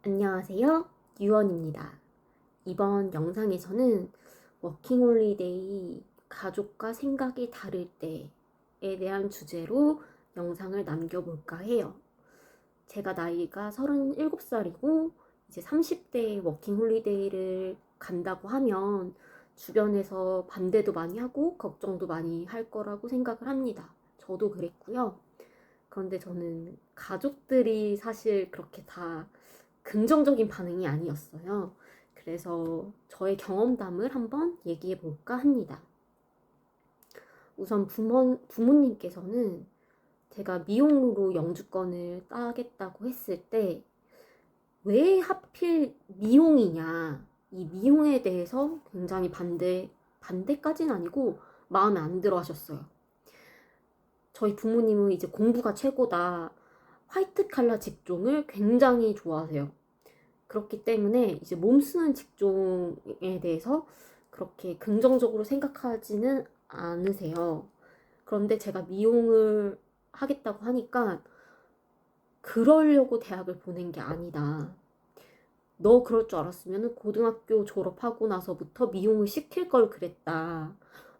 안녕하세요. 유원입니다. 이번 영상에서는 워킹홀리데이 가족과 생각이 다를 때에 대한 주제로 영상을 남겨볼까 해요. 제가 나이가 37살이고 이제 30대에 워킹홀리데이를 간다고 하면 주변에서 반대도 많이 하고 걱정도 많이 할 거라고 생각을 합니다. 저도 그랬고요. 그런데 저는 가족들이 사실 그렇게 다 긍정적인 반응이 아니었어요. 그래서 저의 경험담을 한번 얘기해 볼까 합니다. 우선 부모님께서는 제가 미용으로 영주권을 따겠다고 했을 때 왜 하필 미용이냐, 이 미용에 대해서 굉장히 반대까지는 아니고 마음에 안 들어 하셨어요. 저희 부모님은 이제 공부가 최고다, 화이트 칼라 직종을 굉장히 좋아하세요. 그렇기 때문에 이제 몸 쓰는 직종에 대해서 그렇게 긍정적으로 생각하지는 않으세요. 그런데 제가 미용을 하겠다고 하니까 그러려고 대학을 보낸 게 아니다. 너 그럴 줄 알았으면 고등학교 졸업하고 나서부터 미용을 시킬 걸 그랬다.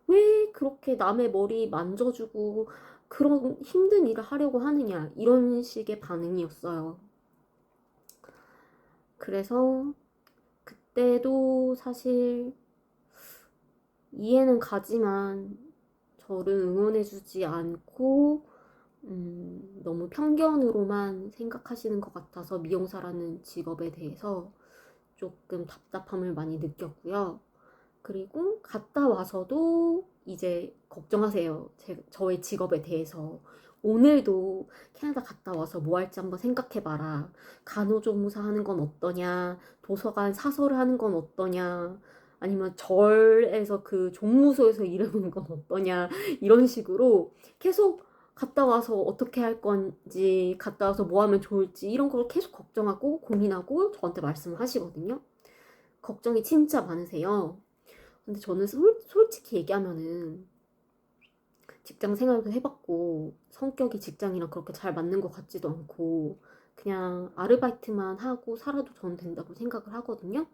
왜 그렇게 남의 머리 만져주고 그런 힘든 일을 하려고 하느냐. 이런 식의 반응이었어요. 그래서 그때도 사실 이해는 가지만 저를 응원해주지 않고 너무 편견으로만 생각하시는 것 같아서 미용사라는 직업에 대해서 조금 답답함을 많이 느꼈고요. 그리고 갔다 와서도 이제 걱정하세요. 저의 직업에 대해서. 오늘도 캐나다 갔다 와서 뭐 할지 한번 생각해봐라. 간호조무사 하는 건 어떠냐? 도서관 사서를 하는 건 어떠냐? 아니면 절에서 그 종무소에서 일하는 건 어떠냐? 이런 식으로 계속 갔다 와서 어떻게 할 건지, 갔다 와서 뭐 하면 좋을지, 이런 걸 계속 걱정하고 고민하고 저한테 말씀을 하시거든요. 걱정이 진짜 많으세요. 근데 저는 솔직히 얘기하면은 직장 생활도 해봤고 성격이 직장이랑 그렇게 잘 맞는 것 같지도 않고 그냥 아르바이트만 하고 살아도 저는 된다고 생각을 하거든요.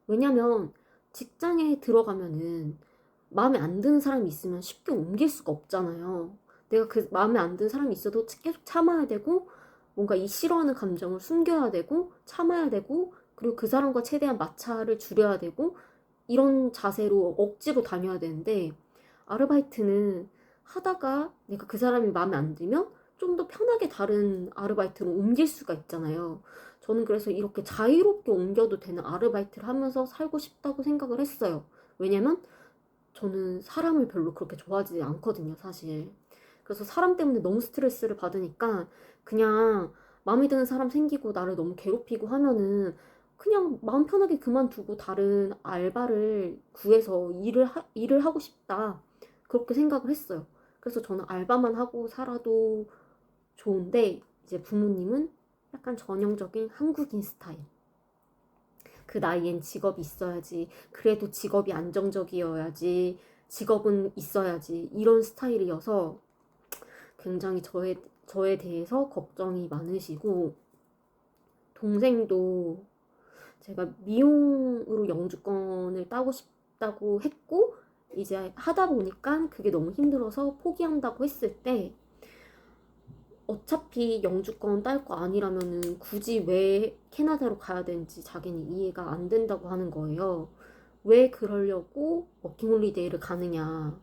왜냐면 직장에 들어가면은 마음에 안 드는 사람이 있으면 쉽게 옮길 수가 없잖아요. 내가 그 마음에 안 드는 사람이 있어도 계속 참아야 되고 뭔가 이 싫어하는 감정을 숨겨야 되고 참아야 되고 그리고 그 사람과 최대한 마찰을 줄여야 되고 이런 자세로 억지로 다녀야 되는데 아르바이트는 하다가 내가 그 사람이 마음에 안 들면 좀 더 편하게 다른 아르바이트로 옮길 수가 있잖아요. 저는 그래서 이렇게 자유롭게 옮겨도 되는 아르바이트를 하면서 살고 싶다고 생각을 했어요. 왜냐면 저는 사람을 별로 그렇게 좋아하지 않거든요, 사실. 그래서 사람 때문에 너무 스트레스를 받으니까 그냥 마음에 드는 사람 생기고 나를 너무 괴롭히고 하면은 그냥 마음 편하게 그만두고 다른 알바를 구해서 일을 하고 싶다. 그렇게 생각을 했어요. 그래서 저는 알바만 하고 살아도 좋은데 이제 부모님은 약간 전형적인 한국인 스타일. 그 나이엔 직업이 있어야지. 그래도 직업이 안정적이어야지. 직업은 있어야지. 이런 스타일이어서 굉장히 저에 대해서 걱정이 많으시고, 동생도 제가 미용으로 영주권을 따고 싶다고 했고, 이제 하다 보니까 그게 너무 힘들어서 포기한다고 했을 때, 어차피 영주권 딸 거 아니라면은 굳이 왜 캐나다로 가야 되는지 자기는 이해가 안 된다고 하는 거예요. 왜 그러려고 워킹홀리데이를 가느냐.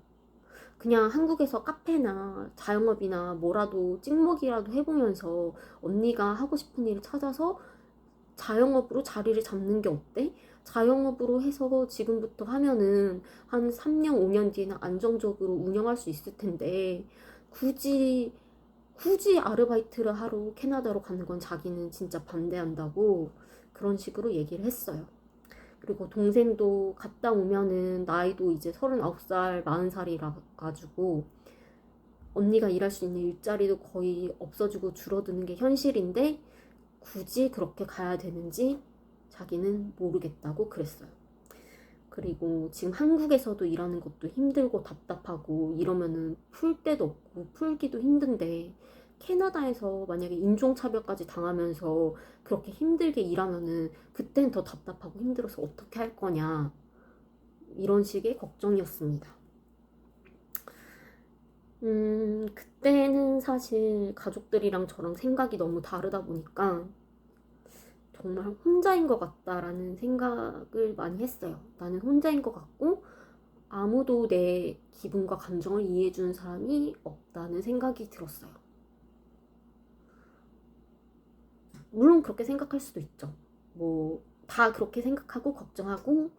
그냥 한국에서 카페나 자영업이나 뭐라도 찍먹이라도 해보면서 언니가 하고 싶은 일을 찾아서 자영업으로 자리를 잡는 게 어때? 자영업으로 해서 지금부터 하면은 한 3년, 5년 뒤에는 안정적으로 운영할 수 있을 텐데 굳이 아르바이트를 하러 캐나다로 가는 건 자기는 진짜 반대한다고 그런 식으로 얘기를 했어요. 그리고 동생도 갔다 오면은 나이도 이제 39살, 40살이라 가지고 언니가 일할 수 있는 일자리도 거의 없어지고 줄어드는 게 현실인데 굳이 그렇게 가야 되는지 자기는 모르겠다고 그랬어요. 그리고 지금 한국에서도 일하는 것도 힘들고 답답하고 이러면은 풀 데도 없고 풀기도 힘든데 캐나다에서 만약에 인종차별까지 당하면서 그렇게 힘들게 일하면은 그땐 더 답답하고 힘들어서 어떻게 할 거냐. 이런 식의 걱정이었습니다. 그때는 사실 가족들이랑 저랑 생각이 너무 다르다 보니까 정말 혼자인 것 같다라는 생각을 많이 했어요. 나는 혼자인 것 같고 아무도 내 기분과 감정을 이해해주는 사람이 없다는 생각이 들었어요. 물론 그렇게 생각할 수도 있죠. 뭐, 다 그렇게 생각하고 걱정하고,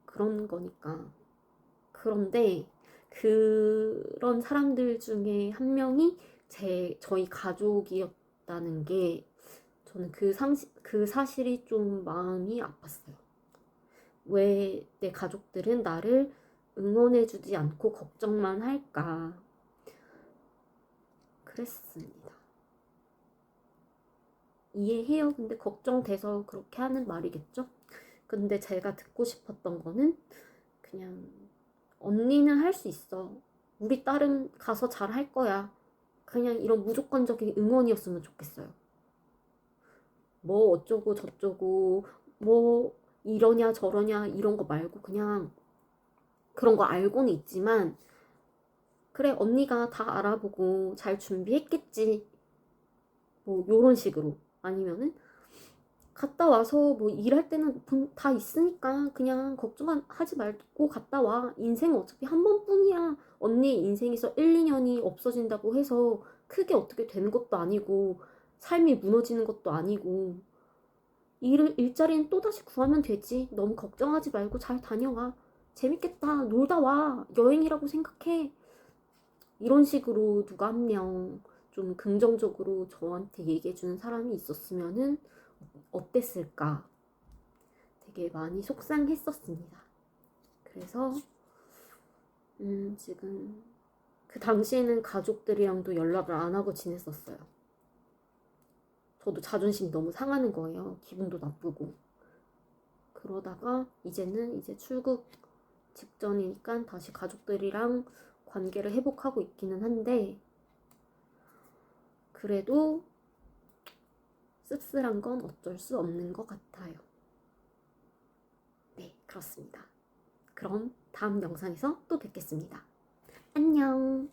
그런 거니까. 그런데 그런 사람들 중에 한 명이 저희 가족이었다는 게 저는 그 사실이 좀 마음이 아팠어요. 왜 내 가족들은 나를 응원해주지 않고 걱정만 할까? 그랬습니다. 이해해요. 근데 걱정돼서 그렇게 하는 말이겠죠? 근데 제가 듣고 싶었던 거는 그냥 언니는 할 수 있어. 우리 딸은 가서 잘 할 거야. 그냥 이런 무조건적인 응원이었으면 좋겠어요. 뭐 어쩌고 저쩌고 뭐 이러냐 저러냐 이런 거 말고 그냥 그런 거 알고는 있지만 그래 언니가 다 알아보고 잘 준비했겠지. 뭐 요런 식으로 아니면은 갔다 와서 뭐 일할 때는 다 있으니까 그냥 걱정하지 말고 갔다 와. 인생은 어차피 한 번뿐이야. 언니의 인생에서 1, 2년이 없어진다고 해서 크게 어떻게 되는 것도 아니고 삶이 무너지는 것도 아니고 일자리는 또다시 구하면 되지. 너무 걱정하지 말고 잘 다녀와. 재밌겠다. 놀다 와. 여행이라고 생각해. 이런 식으로 누가 한 명 좀 긍정적으로 저한테 얘기해주는 사람이 있었으면은 어땠을까? 되게 많이 속상했었습니다. 그래서 지금 그 당시에는 가족들이랑도 연락을 안 하고 지냈었어요. 저도 자존심이 너무 상하는 거예요. 기분도 나쁘고. 그러다가 이제는 이제 출국 직전이니까 다시 가족들이랑 관계를 회복하고 있기는 한데 그래도 씁쓸한 건 어쩔 수 없는 것 같아요. 네, 그렇습니다. 그럼 다음 영상에서 또 뵙겠습니다. 안녕.